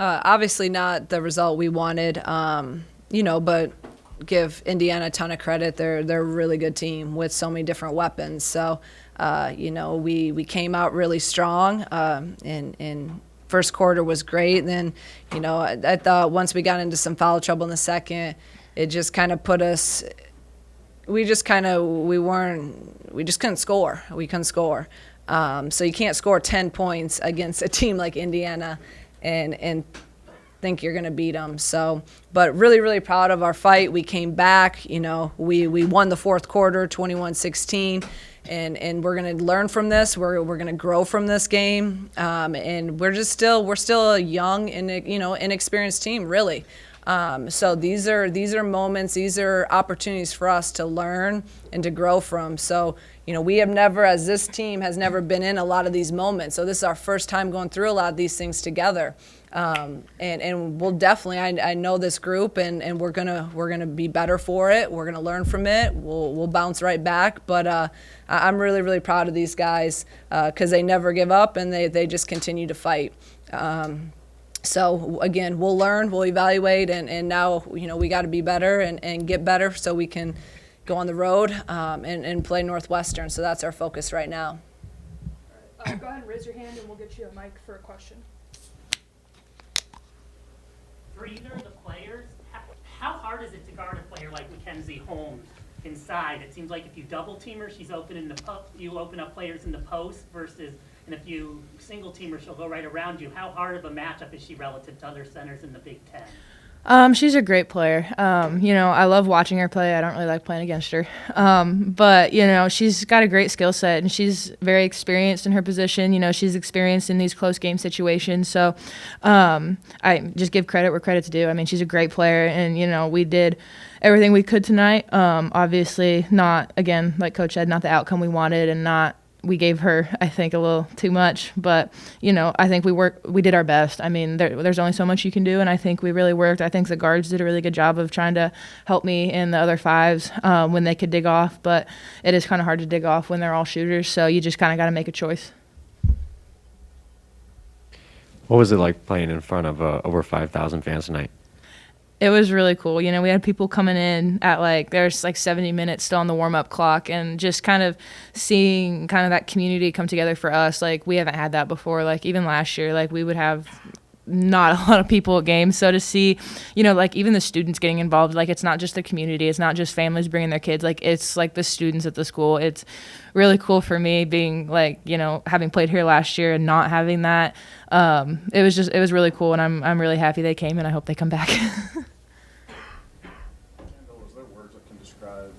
Obviously not the result we wanted, but give Indiana a ton of credit. They're a really good team with so many different weapons. So, we came out really strong, and first quarter was great. And then, I thought once we got into some foul trouble in the second, it just kind of put us – we just couldn't score. We couldn't score. So you can't score 10 points against a team like Indiana and think you're going to beat them. So, but really, really proud of our fight. We came back. We won the fourth quarter, 21-16, and we're going to learn from this. We're going to grow from this game, and we're still a young and inexperienced team, really. So these are moments, these are opportunities for us to learn and to grow from. So, we have never, as this team has never been in a lot of these moments. So this is our first time going through a lot of these things together. And we'll definitely, I know this group, and we're gonna be better for it. We're gonna learn from it. We'll bounce right back. But I'm really, really proud of these guys because they never give up and they just continue to fight. So, again, we'll learn, we'll evaluate, and now, we got to be better and get better so we can go on the road and play Northwestern. So that's our focus right now. Go ahead and raise your hand, and we'll get you a mic for a question. For either of the players, how hard is it to guard a player like Mackenzie Holmes inside? It seems like if you double team her, she's you open up players in the post versus – and if you single team her, she'll go right around you. How hard of a matchup is she relative to other centers in the Big Ten? She's a great player. I love watching her play. I don't really like playing against her. But, she's got a great skill set, and she's very experienced in her position. She's experienced in these close game situations. So I just give credit where credit's due. I mean, she's a great player, and, we did everything we could tonight. Obviously not, again, like Coach said, not the outcome we wanted, and we gave her, I think, a little too much. But, I think we did our best. I mean, there's only so much you can do, and I think we really worked. I think the guards did a really good job of trying to help me and the other fives when they could dig off. But it is kind of hard to dig off when they're all shooters, so you just kind of got to make a choice. What was it like playing in front of over 5,000 fans tonight? It was really cool. We had people coming in at there's 70 minutes still on the warm-up clock, and just kind of seeing kind of that community come together for us. We haven't had that before. Even last year, we would have not a lot of people at games. So to see, even the students getting involved, it's not just the community. It's not just families bringing their kids. It's the students at the school. It's really cool for me being having played here last year and not having that. It was really cool, and I'm really happy they came, and I hope they come back. Is there words that can describe,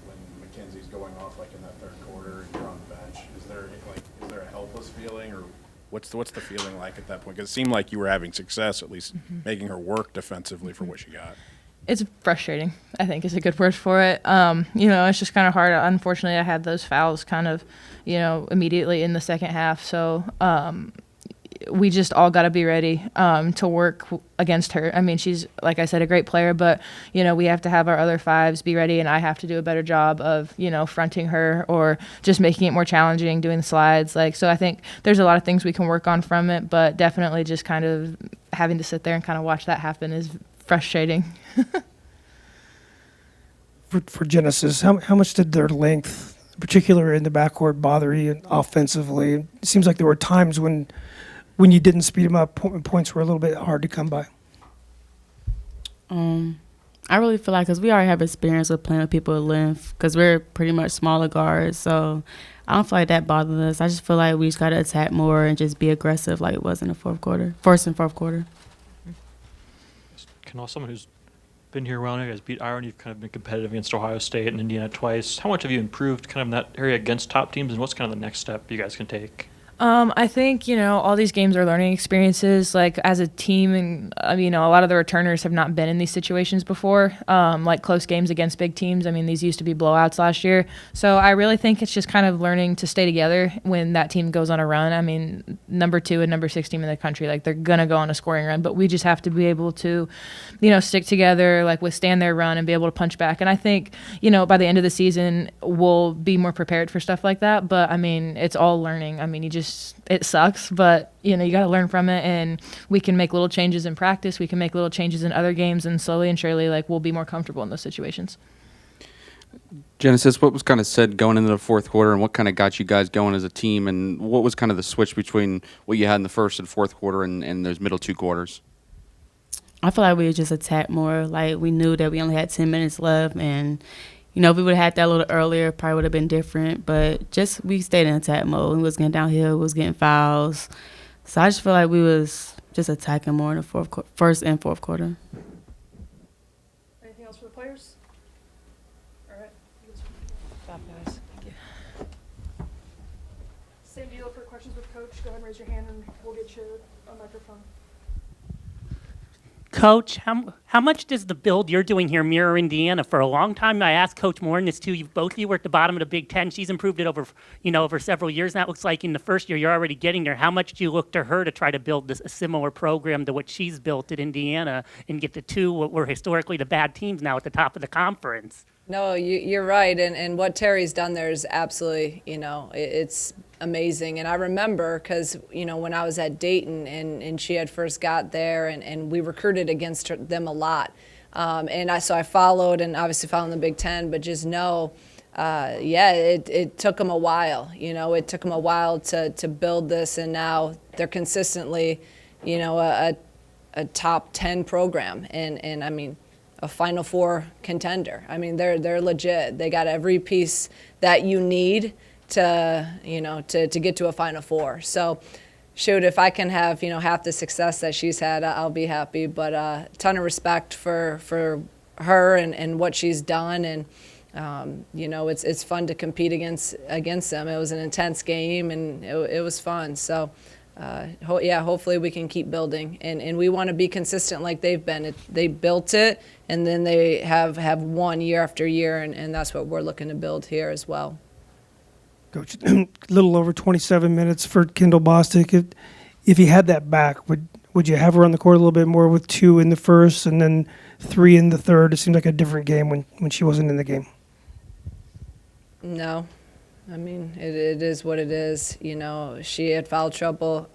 when Mackenzie's going off in that third quarter and you're on the bench? Is there a helpless feeling, or what's the feeling like at that point? Because it seemed like you were having success, at least making her work defensively for what she got. It's frustrating, I think, is a good word for it. It's just kind of hard. Unfortunately, I had those fouls kind of, immediately in the second half. So we just all got to be ready to work against her. I mean, she's, like I said, a great player, but, we have to have our other fives be ready, and I have to do a better job of, fronting her or just making it more challenging, doing the slides. So I think there's a lot of things we can work on from it, but definitely just kind of having to sit there and kind of watch that happen is frustrating. For Genesis, how much did their length, in particular in the backcourt, bother you offensively? It seems like there were times when you didn't speed them up, points were a little bit hard to come by. I really feel like because we already have experience with playing with people with length, because we're pretty much smaller guards, so I don't feel like that bothered us. I just feel like we just got to attack more and just be aggressive like it was in the first and fourth quarter. Can someone who's been here around, you guys beat Iron, you've kind of been competitive against Ohio State and Indiana twice. How much have you improved kind of in that area against top teams, and what's kind of the next step you guys can take? I think, all these games are learning experiences, as a team, and, a lot of the returners have not been in these situations before, close games against big teams. I mean, these used to be blowouts last year. So I really think it's just kind of learning to stay together when that team goes on a run. I mean, number 2 and number 6 team in the country, they're going to go on a scoring run, but we just have to be able to, stick together, withstand their run and be able to punch back. And I think, by the end of the season, we'll be more prepared for stuff like that. But, it's all learning. You it sucks, but you got to learn from it, and we can make little changes in practice. We can make little changes in other games, and slowly and surely, we'll be more comfortable in those situations. Genesis, what was kind of said going into the fourth quarter, and what kind of got you guys going as a team, and what was kind of the switch between what you had in the first and fourth quarter and those middle two quarters? I feel like we just attacked more. Like, we knew that we only had 10 minutes left, and if we would have had that a little earlier, probably would have been different. But just we stayed in attack mode. We was getting downhill. We was getting fouls. So I just feel like we was just attacking more in the first and fourth quarter. Anything else for the players? All right. Guys. Thank you. Same deal for questions with Coach. Go ahead and raise your hand, and we'll get you a microphone. Coach, how much does the build you're doing here mirror Indiana? For a long time, I asked Coach Morin this too. Both of you were at the bottom of the Big Ten. She's improved it over several years. Now it looks like in the first year you're already getting there. How much do you look to her to try to build a similar program to what she's built at Indiana and get the two what were historically the bad teams now at the top of the conference? No, you're right, and what Terry's done there is absolutely, it's amazing. And I remember because, when I was at Dayton and she had first got there, and we recruited against them a lot. So I followed, and obviously following the Big Ten, but just know, it took them a while. It took them a while to build this, and now they're consistently, a top 10 program. And I mean, a Final Four contender. I mean, they're legit. They got every piece that you need to get to a Final Four. So, shoot, if I can have half the success that she's had, I'll be happy. But a ton of respect for her and what she's done, and it's fun to compete against them. It was an intense game, and it was fun. So. Hopefully we can keep building, and we want to be consistent like they've been. They built it, and then they have won year after year, and that's what we're looking to build here as well. Coach, a little over 27 minutes for Kendall Bostic. If you had that back, would you have her on the court a little bit more with 2 in the first and then 3 in the third? It seemed like a different game when she wasn't in the game. No. I mean, it is what it is. She had foul trouble.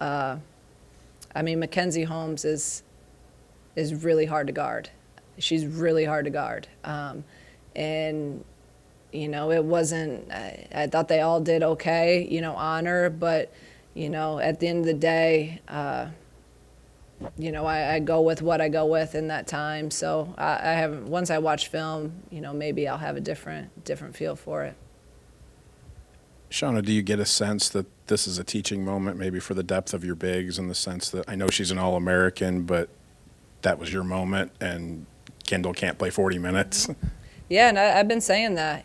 Mackenzie Holmes is really hard to guard. She's really hard to guard. It wasn't, I thought they all did okay, on her, but, at the end of the day, I go with what I go with in that time. So I haven't, once I watch film, maybe I'll have a different feel for it. Shauna, do you get a sense that this is a teaching moment maybe for the depth of your bigs, in the sense that I know she's an All-American, but that was your moment and Kendall can't play 40 minutes? Yeah, and I've been saying that.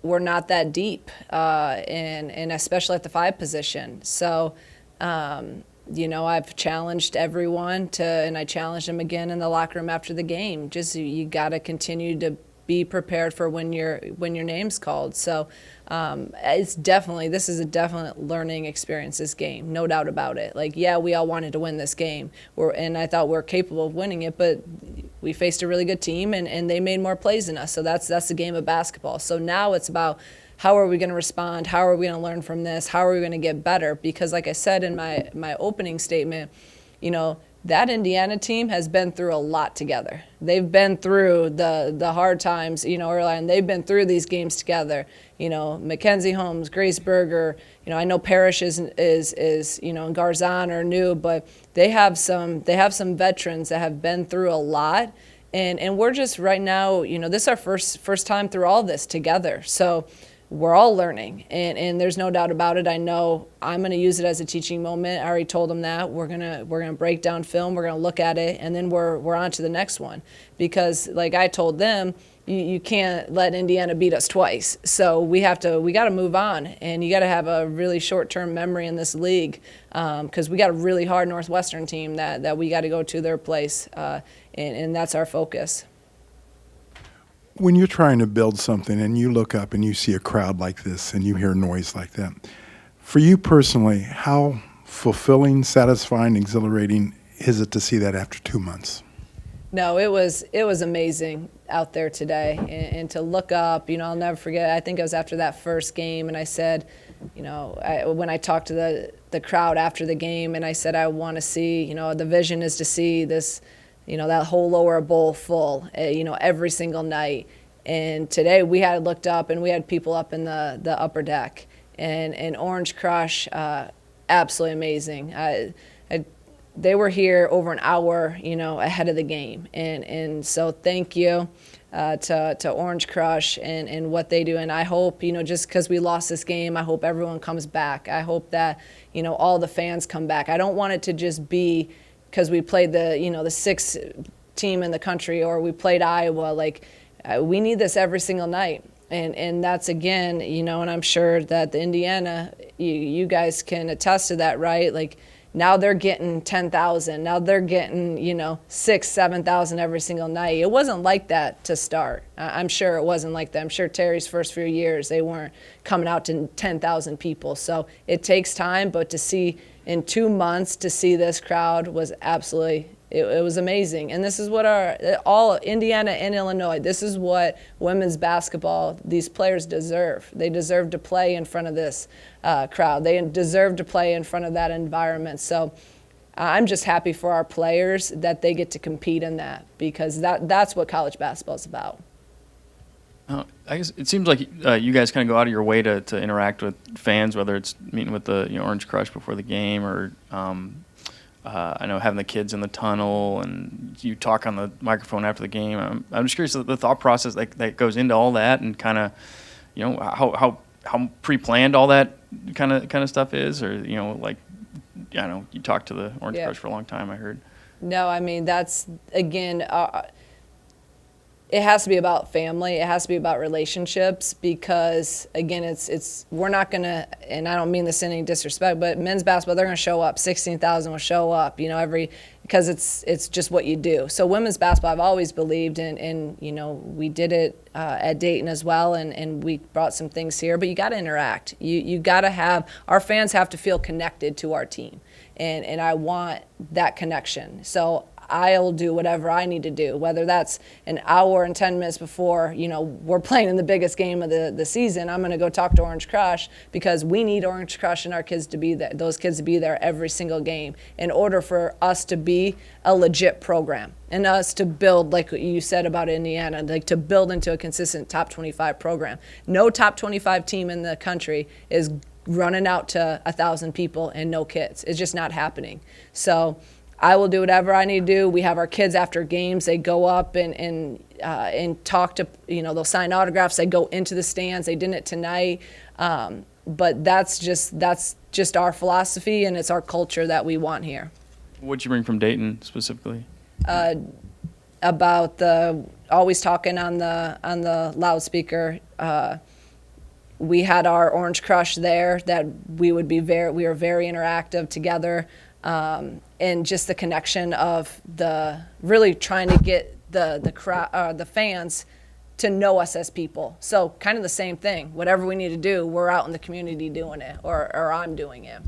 We're not that deep, and especially at the 5 position. So, I've challenged everyone and I challenged them again in the locker room after the game. Just you got to continue to be prepared for when your name's called. So this is a definite learning experience, this game, no doubt about it. We all wanted to win this game, and I thought we were capable of winning it, but we faced a really good team, and they made more plays than us. So that's the game of basketball. So now it's about how are we going to respond? How are we going to learn from this? How are we going to get better? Because like I said in my opening statement, that Indiana team has been through a lot together. They've been through the hard times, early on. They've been through these games together. Mackenzie Holmes, Grace Berger. I know Parrish is and Garzon are new, but they have some veterans that have been through a lot. And we're just right now, this is our first time through all this together. So we're all learning, and there's no doubt about it. I know I'm going to use it as a teaching moment. I already told them that. We're gonna break down film. We're going to look at it, and then we're on to the next one. Because like I told them, you can't let Indiana beat us twice. So we got to move on, and you got to have a really short-term memory in this league, because we got a really hard Northwestern team that we got to go to their place, and that's our focus. When you're trying to build something and you look up and you see a crowd like this and you hear noise like that, for you personally, how fulfilling, satisfying, exhilarating is it to see that after 2 months? No, it was amazing out there today, and to look up. I'll never forget. I think it was after that first game, and I said, when I talked to the crowd after the game, and I said I want to see. The vision is to see this, that whole lower bowl full, every single night. And today we had looked up, and we had people up in the upper deck, and Orange Crush, absolutely amazing. They were here over an hour, ahead of the game. And so thank you to Orange Crush and what they do. And I hope, just because we lost this game, I hope everyone comes back. I hope that, all the fans come back. I don't want it to just be because we played the sixth team in the country or we played Iowa. We need this every single night. And that's, again, and I'm sure that the Indiana, you guys can attest to that, right? Now they're getting 10,000. Now they're getting, 6,000, 7,000 every single night. It wasn't like that to start. I'm sure it wasn't like that. I'm sure Terry's first few years, they weren't coming out to 10,000 people. So it takes time, but to see in 2 months, to see this crowd was absolutely, it was amazing. And this is what all Indiana and Illinois, this is what women's basketball, these players deserve. They deserve to play in front of this crowd. They deserve to play in front of that environment. So I'm just happy for our players that they get to compete in that, because that's what college basketball is about. I guess it seems like you guys kind of go out of your way to interact with fans, whether it's meeting with the Orange Crush before the game or I know having the kids in the tunnel and you talk on the microphone after the game. I'm just curious the thought process that goes into all that, and kind of how pre-planned all that kind of stuff is, or I know you talked to the Orange Crush for a long time, I heard. No, I mean, that's, again, it has to be about family. It has to be about relationships, because, again, it's we're not going to, and I don't mean this in any disrespect, but men's basketball, they're going to show up. 16,000 will show up, because it's just what you do. So women's basketball, I've always believed in, we did it at Dayton as well, and we brought some things here, but you got to interact. You got to have, our fans have to feel connected to our team, and I want that connection. So I'll do whatever I need to do, whether that's an hour and 10 minutes before, we're playing in the biggest game of the season. I'm going to go talk to Orange Crush, because we need Orange Crush and our kids to be there, those kids to be there every single game, in order for us to be a legit program and us to build, like you said about Indiana, to build into a consistent top 25 program. No top 25 team in the country is running out to 1,000 people and no kids. It's just not happening. So I will do whatever I need to do. We have our kids after games. They go up and talk to, they'll sign autographs. They go into the stands. They did it tonight. But that's just our philosophy, and it's our culture that we want here. What'd you bring from Dayton specifically? About always talking on the loudspeaker. We had our Orange Crush there, that we were very interactive together. And just the connection of really trying to get the crowd, the fans, to know us as people. So kind of the same thing. Whatever we need to do, we're out in the community doing it, or I'm doing it.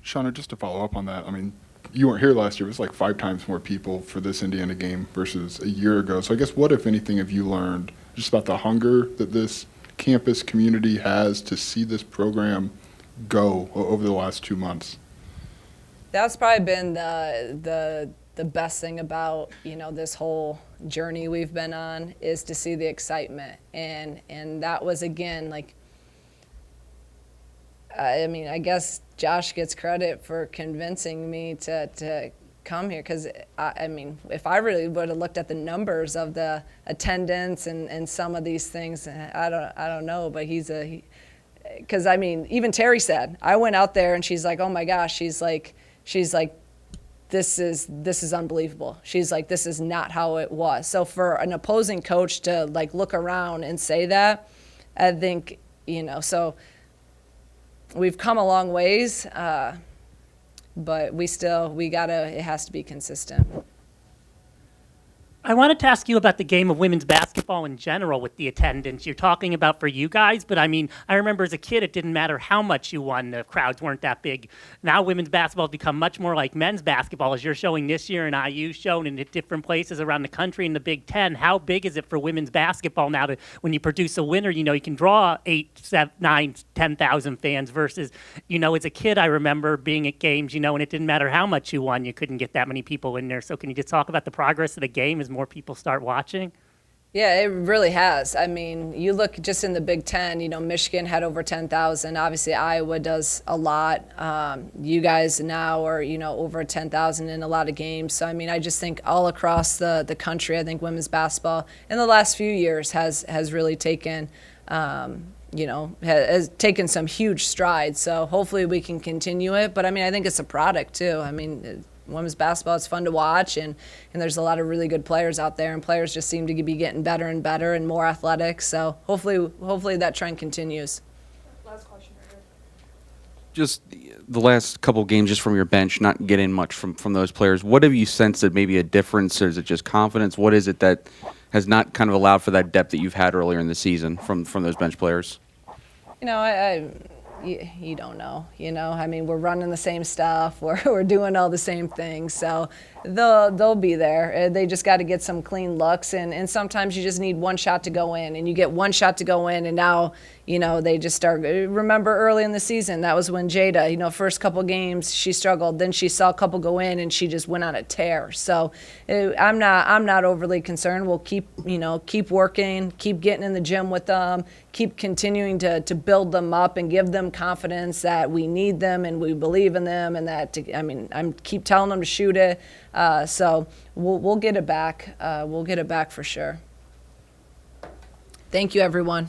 Shauna, just to follow up on that, I mean, you weren't here last year. It was like 5 times more people for this Indiana game versus a year ago. So I guess what, if anything, have you learned just about the hunger that this campus community has to see this program go over the last 2 months? That's probably been the best thing about this whole journey we've been on, is to see the excitement, and that was, again, I guess Josh gets credit for convincing me to come here, because if I really would have looked at the numbers of the attendance and some of these things, I don't know, but because even Terry said, I went out there and she's like, oh my gosh, she's like, this is unbelievable. She's like, this is not how it was. So for an opposing coach to look around and say that, I think, so we've come a long ways, but it has to be consistent. I wanted to ask you about the game of women's basketball in general with the attendance. You're talking about for you guys, but I mean, I remember as a kid, it didn't matter how much you won. The crowds weren't that big. Now women's basketball has become much more like men's basketball, as you're showing this year and IU shown in different places around the country in the Big Ten. How big is it for women's basketball now to, when you produce a winner, you know, you can draw 8, 7, 9, 10,000 fans versus, you know, as a kid, I remember being at games, you know, and it didn't matter how much you won, you couldn't get that many people in there. So can you just talk about the progress of the game as more people start watching? Yeah, it really has. I mean, you look just in the Big Ten, you know, Michigan had over 10,000. Obviously, Iowa does a lot. You guys now are, you know, over 10,000 in a lot of games. So, I mean, I just think all across the country, I think women's basketball in the last few years has really taken, you know, has taken some huge strides. So hopefully we can continue it. But, I mean, I think it's a product, too. I mean, women's basketball is fun to watch, and there's a lot of really good players out there, and players just seem to be getting better and better and more athletic. So hopefully that trend continues. Last question right here. Just the last couple games, just from your bench, not getting much from those players. What have you sensed that maybe a difference, or is it just confidence? What is it that has not kind of allowed for that depth that you've had earlier in the season from those bench players? You know, you don't know, you know. I mean, we're running the same stuff. We're doing all the same things. So they'll be there. They just got to get some clean looks, and sometimes you just need one shot to go in, and you get one shot to go in, and now, you know, they just start. Remember early in the season, that was when Jada, you know, first couple games she struggled, then she saw a couple go in, and she just went on a tear. So I'm not overly concerned. We'll keep working, keep getting in the gym with them, keep continuing to build them up and give them confidence that we need them and we believe in them, and that I'm keep telling them to shoot it. So we'll get it back. We'll get it back for sure. Thank you, everyone.